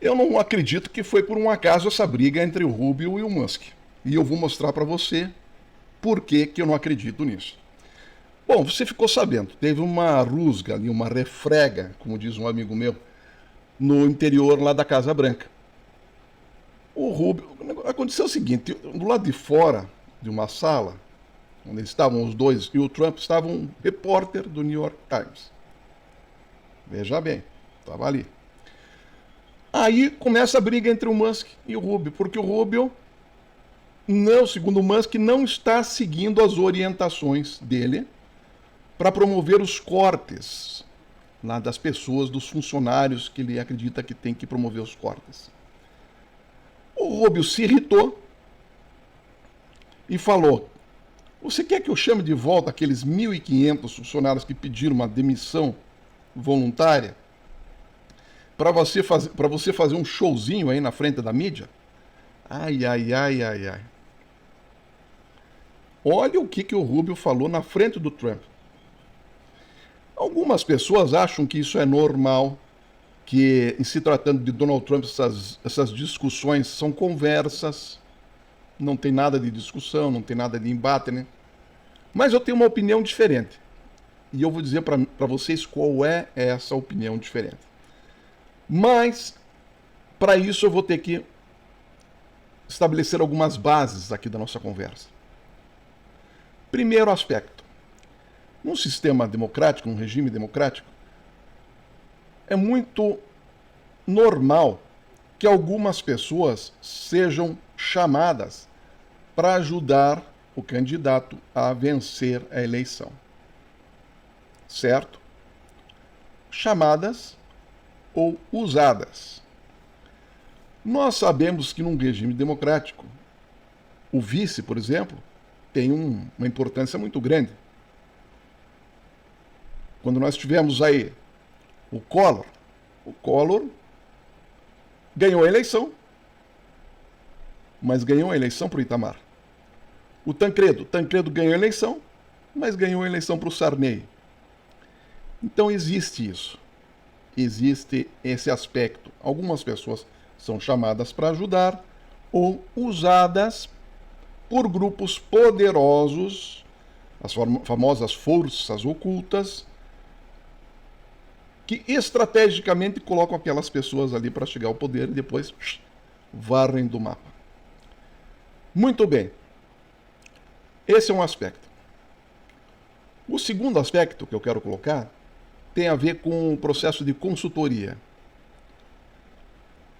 Eu não acredito que foi por um acaso essa briga entre o Rubio e o Musk. E eu vou mostrar para você por que eu não acredito nisso. Bom, você ficou sabendo, teve uma rusga ali, uma refrega, como diz um amigo meu, no interior lá da Casa Branca. O Rubio, aconteceu o seguinte, do lado de fora de uma sala, onde estavam os dois, e o Trump, estava um repórter do New York Times. Veja bem, estava ali. Aí começa a briga entre o Musk e o Rubio, porque o Rubio, não, segundo o Musk, não está seguindo as orientações dele para promover os cortes lá das pessoas, dos funcionários que ele acredita que tem que promover os cortes. O Rubio se irritou e falou: você quer que eu chame de volta aqueles 1.500 funcionários que pediram uma demissão voluntária para você fazer um showzinho aí na frente da mídia? Ai, ai, ai, ai, ai. Olha o que o Rubio falou na frente do Trump. Algumas pessoas acham que isso é normal, que em se tratando de Donald Trump essas discussões são conversas, não tem nada de discussão, não tem nada de embate, né? Mas eu tenho uma opinião diferente. E eu vou dizer para vocês qual é essa opinião diferente. Mas, para isso, eu vou ter que estabelecer algumas bases aqui da nossa conversa. Primeiro aspecto. Num sistema democrático, num regime democrático, é muito normal que algumas pessoas sejam chamadas para ajudar o candidato a vencer a eleição. Certo? Chamadas ou usadas. Nós sabemos que num regime democrático, o vice, por exemplo, tem uma importância muito grande. Quando nós tivemos aí o Collor ganhou a eleição, mas ganhou a eleição para o Itamar. O Tancredo ganhou a eleição, mas ganhou a eleição para o Sarney. Então existe isso. Existe esse aspecto. Algumas pessoas são chamadas para ajudar ou usadas por grupos poderosos, as famosas forças ocultas, que estrategicamente colocam aquelas pessoas ali para chegar ao poder e depois varrem do mapa. Muito bem. Esse é um aspecto. O segundo aspecto que eu quero colocar tem a ver com o processo de consultoria.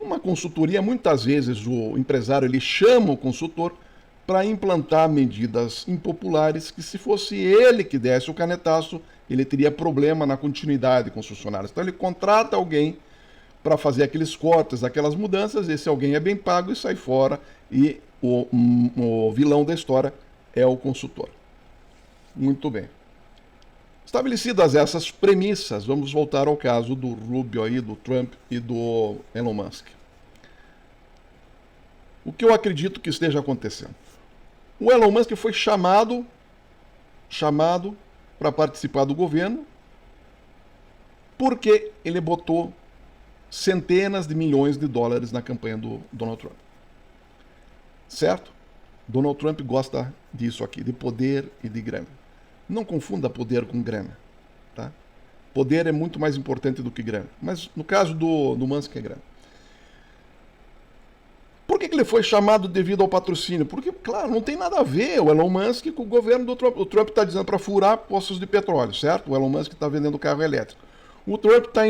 Uma consultoria, muitas vezes o empresário ele chama o consultor para implantar medidas impopulares que, se fosse ele que desse o canetaço, ele teria problema na continuidade com os funcionários. Então ele contrata alguém para fazer aqueles cortes, aquelas mudanças, esse alguém é bem pago e sai fora, e o vilão da história é o consultor. Muito bem. Estabelecidas essas premissas, vamos voltar ao caso do Rubio aí, do Trump e do Elon Musk. O que eu acredito que esteja acontecendo? O Elon Musk foi chamado para participar do governo porque ele botou centenas de milhões de dólares na campanha do Donald Trump. Certo? Donald Trump gosta disso aqui, de poder e de grana. Não confunda poder com grana. Tá? Poder é muito mais importante do que grana. Mas no caso do Musk é grana. Por que ele foi chamado devido ao patrocínio? Porque, claro, não tem nada a ver o Elon Musk com o governo do Trump. O Trump está dizendo para furar poços de petróleo, certo? O Elon Musk está vendendo carro elétrico. O Trump está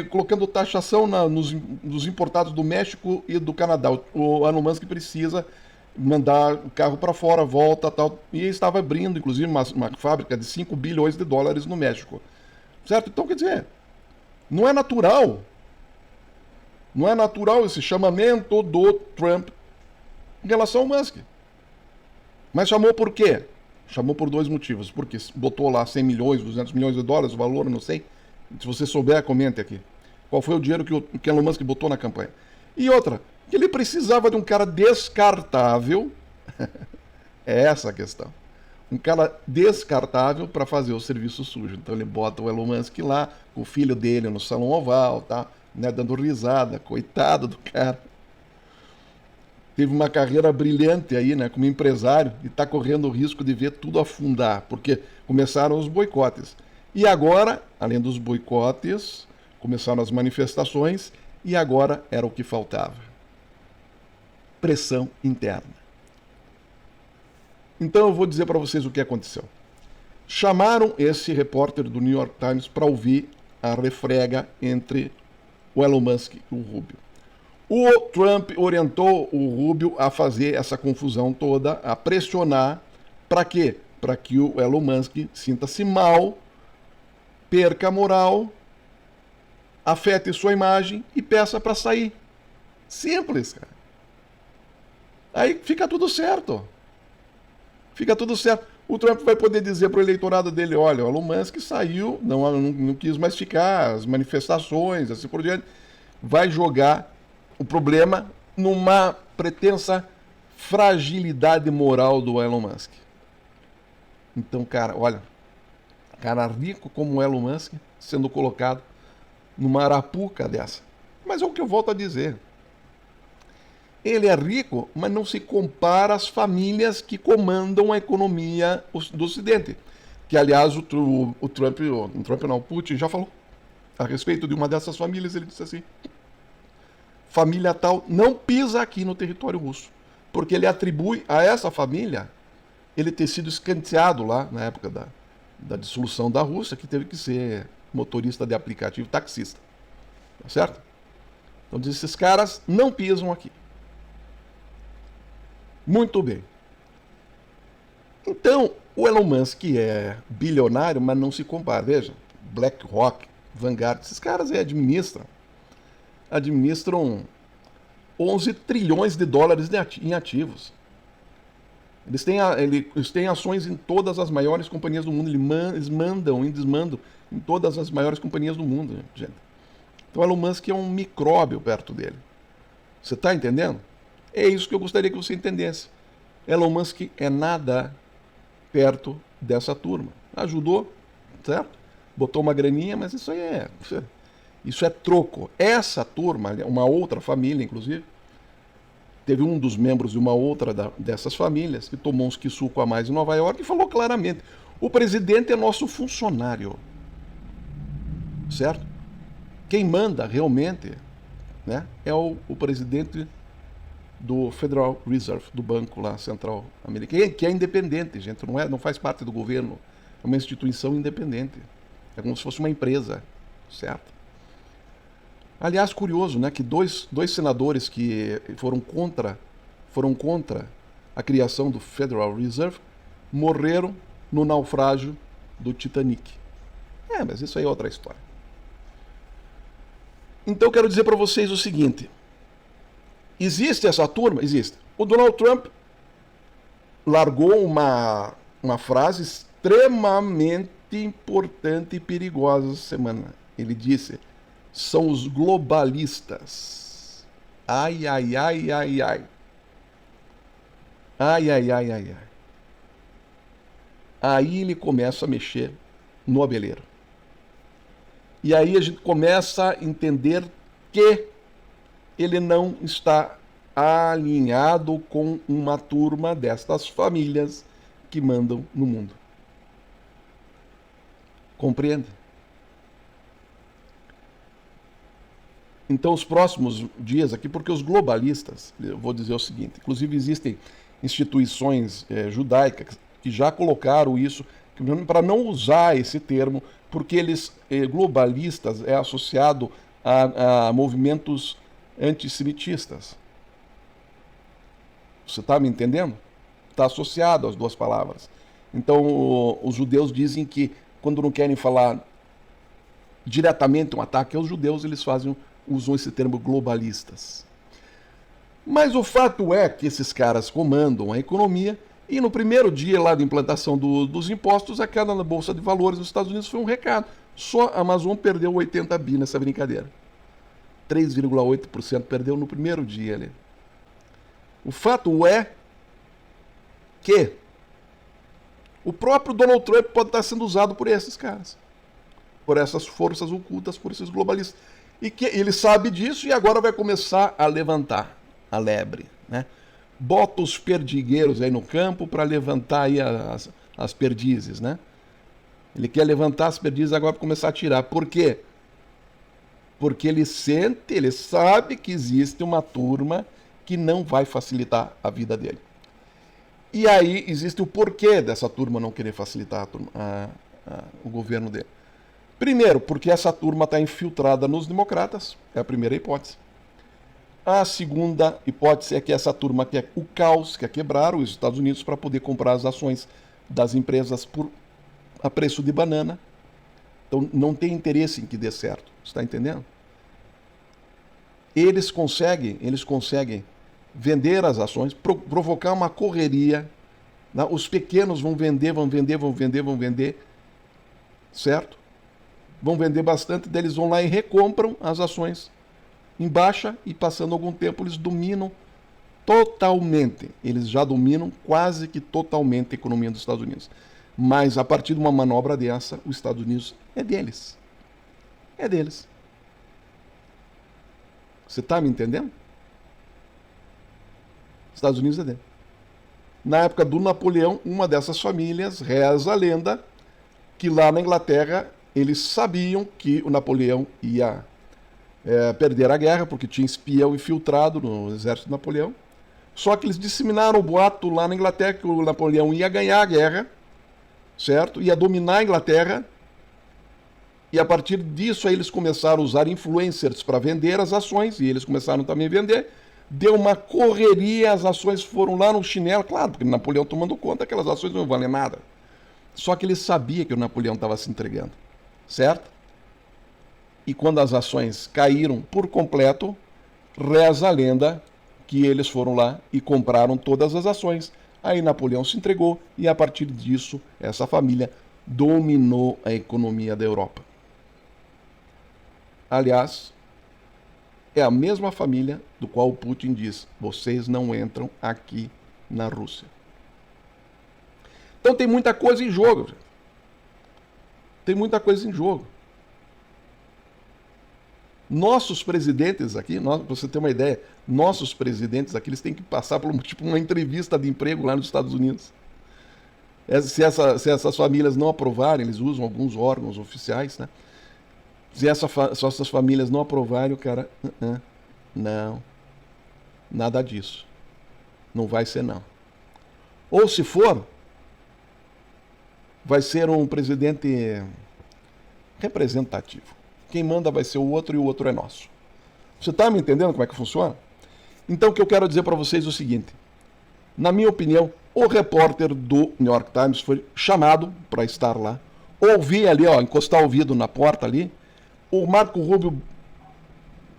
colocando taxação nos importados do México e do Canadá. O Elon Musk precisa mandar o carro para fora, volta, tal. E estava abrindo, inclusive, uma fábrica de 5 bilhões de dólares no México. Certo? Então, quer dizer, não é natural. Não é natural esse chamamento do Trump em relação ao Musk. Mas chamou por quê? Chamou por dois motivos. Porque botou lá 100 milhões, 200 milhões de dólares, o valor, não sei. Se você souber, comente aqui. Qual foi o dinheiro que Elon Musk botou na campanha? E outra, que ele precisava de um cara descartável. É essa a questão. Um cara descartável para fazer o serviço sujo. Então ele bota o Elon Musk lá, com o filho dele no salão oval, tá? né, dando risada, coitado do cara. Teve uma carreira brilhante aí, né, como empresário, e está correndo o risco de ver tudo afundar, porque começaram os boicotes. E agora, além dos boicotes, começaram as manifestações, e agora era o que faltava: pressão interna. Então eu vou dizer para vocês o que aconteceu. Chamaram esse repórter do New York Times para ouvir a refrega entre o Elon Musk e o Rubio. O Trump orientou o Rubio a fazer essa confusão toda, a pressionar. Para quê? Para que o Elon Musk sinta-se mal, perca a moral, afete sua imagem e peça para sair. Simples, cara. Aí fica tudo certo. Fica tudo certo. O Trump vai poder dizer para o eleitorado dele: olha, o Elon Musk saiu, não quis mais ficar, as manifestações, assim por diante. Vai jogar o problema numa pretensa fragilidade moral do Elon Musk. Então, cara, olha, cara rico como o Elon Musk sendo colocado numa arapuca dessa. Mas é o que eu volto a dizer. Ele é rico, mas não se compara às famílias que comandam a economia do Ocidente. Que, aliás, o Putin já falou a respeito de uma dessas famílias. Ele disse assim: família tal não pisa aqui no território russo, porque ele atribui a essa família ele ter sido escanteado lá na época da dissolução da Rússia, que teve que ser motorista de aplicativo, taxista. Tá certo? Então diz: esses caras não pisam aqui. Muito bem. Então, o Elon Musk é bilionário, mas não se compara. Veja, BlackRock, Vanguard, esses caras aí administram 11 trilhões de dólares em ativos. Eles têm ações em todas as maiores companhias do mundo. Eles mandam e desmandam em todas as maiores companhias do mundo, gente. Então, o Elon Musk é um micróbio perto dele. Você está entendendo? É isso que eu gostaria que você entendesse. Elon Musk é nada perto dessa turma. Ajudou, certo? Botou uma graninha, mas isso é troco. Essa turma, uma outra família, inclusive, teve um dos membros de uma outra dessas famílias que tomou uns quisuco a mais em Nova York e falou claramente: o presidente é nosso funcionário. Certo? Quem manda realmente, né, é o presidente do Federal Reserve, do banco lá central americano, que é independente, gente, não faz parte do governo, é uma instituição independente. É como se fosse uma empresa, certo? Aliás, curioso, né, que dois senadores que foram contra a criação do Federal Reserve morreram no naufrágio do Titanic. Mas isso aí é outra história. Então eu quero dizer para vocês o seguinte: existe essa turma? Existe. O Donald Trump largou uma frase extremamente importante e perigosa essa semana. Ele disse: são os globalistas. Ai, ai, ai, ai, ai. Ai, ai, ai, ai, ai. Aí ele começa a mexer no abeleiro. E aí a gente começa a entender que ele não está alinhado com uma turma destas famílias que mandam no mundo. Compreende? Então, os próximos dias aqui, porque os globalistas, eu vou dizer o seguinte, inclusive existem instituições judaicas que já colocaram isso, para não usar esse termo, porque eles, globalistas, é associado a movimentos antissemitistas. Você está me entendendo? Está associado às duas palavras. Então, os judeus dizem que quando não querem falar diretamente um ataque aos judeus, eles usam esse termo globalistas. Mas o fato é que esses caras comandam a economia e no primeiro dia lá de implantação dos impostos, a queda na Bolsa de Valores nos Estados Unidos foi um recado. Só a Amazon perdeu 80 bi nessa brincadeira. 3,8% perdeu no primeiro dia ali. O fato é que o próprio Donald Trump pode estar sendo usado por esses caras, por essas forças ocultas, por esses globalistas. E que ele sabe disso e agora vai começar a levantar a lebre, né? Bota os perdigueiros aí no campo para levantar aí as perdizes, né? Ele quer levantar as perdizes agora para começar a tirar. Por quê? Porque ele sente, ele sabe que existe uma turma que não vai facilitar a vida dele. E aí existe o porquê dessa turma não querer facilitar o governo dele. Primeiro, porque essa turma está infiltrada nos democratas, é a primeira hipótese. A segunda hipótese é que essa turma quer o caos, quer quebrar os Estados Unidos para poder comprar as ações das empresas a preço de banana. Então não tem interesse em que dê certo, está entendendo? Eles conseguem vender as ações, provocar uma correria, né? Os pequenos vão vender, certo? Vão vender bastante, daí eles vão lá e recompram as ações em baixa e passando algum tempo eles dominam totalmente, eles já dominam quase que totalmente a economia dos Estados Unidos. Mas a partir de uma manobra dessa, os Estados Unidos é deles. É deles. Você está me entendendo? Estados Unidos é dele. Na época do Napoleão, uma dessas famílias, reza a lenda, que lá na Inglaterra eles sabiam que o Napoleão ia perder a guerra, porque tinha espião infiltrado no exército de Napoleão. Só que eles disseminaram o boato lá na Inglaterra que o Napoleão ia ganhar a guerra, certo? Ia dominar a Inglaterra. E a partir disso aí eles começaram a usar influencers para vender as ações, e eles começaram também a vender. Deu uma correria, as ações foram lá no chinelo, claro, porque o Napoleão tomando conta, aquelas ações não valem nada. Só que ele sabia que o Napoleão estava se entregando, certo? E quando as ações caíram por completo, reza a lenda que eles foram lá e compraram todas as ações. Aí Napoleão se entregou e a partir disso essa família dominou a economia da Europa. Aliás, é a mesma família do qual o Putin diz: vocês não entram aqui na Rússia. Então tem muita coisa em jogo. Tem muita coisa em jogo. Nossos presidentes aqui, para você ter uma ideia, nossos presidentes aqui, eles têm que passar por uma entrevista de emprego lá nos Estados Unidos. Se essas famílias não aprovarem, eles usam alguns órgãos oficiais, né? Se essas famílias não aprovarem, o cara, não, nada disso. Não vai ser não. Ou se for, vai ser um presidente representativo. Quem manda vai ser o outro e o outro é nosso. Você está me entendendo como é que funciona? Então o que eu quero dizer para vocês é o seguinte. Na minha opinião, o repórter do New York Times foi chamado para estar lá. Ouvir ali, encostar o ouvido na porta ali. O Marco Rubio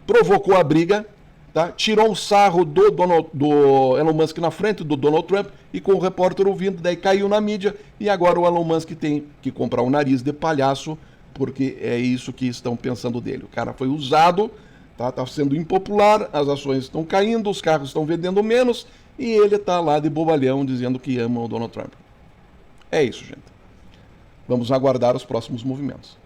provocou a briga, tá? Tirou um sarro do Elon Musk na frente do Donald Trump e com o repórter ouvindo, daí caiu na mídia e agora o Elon Musk tem que comprar um nariz de palhaço porque é isso que estão pensando dele. O cara foi usado, tá sendo impopular, as ações estão caindo, os carros estão vendendo menos e ele está lá de bobalhão dizendo que ama o Donald Trump. É isso, gente. Vamos aguardar os próximos movimentos.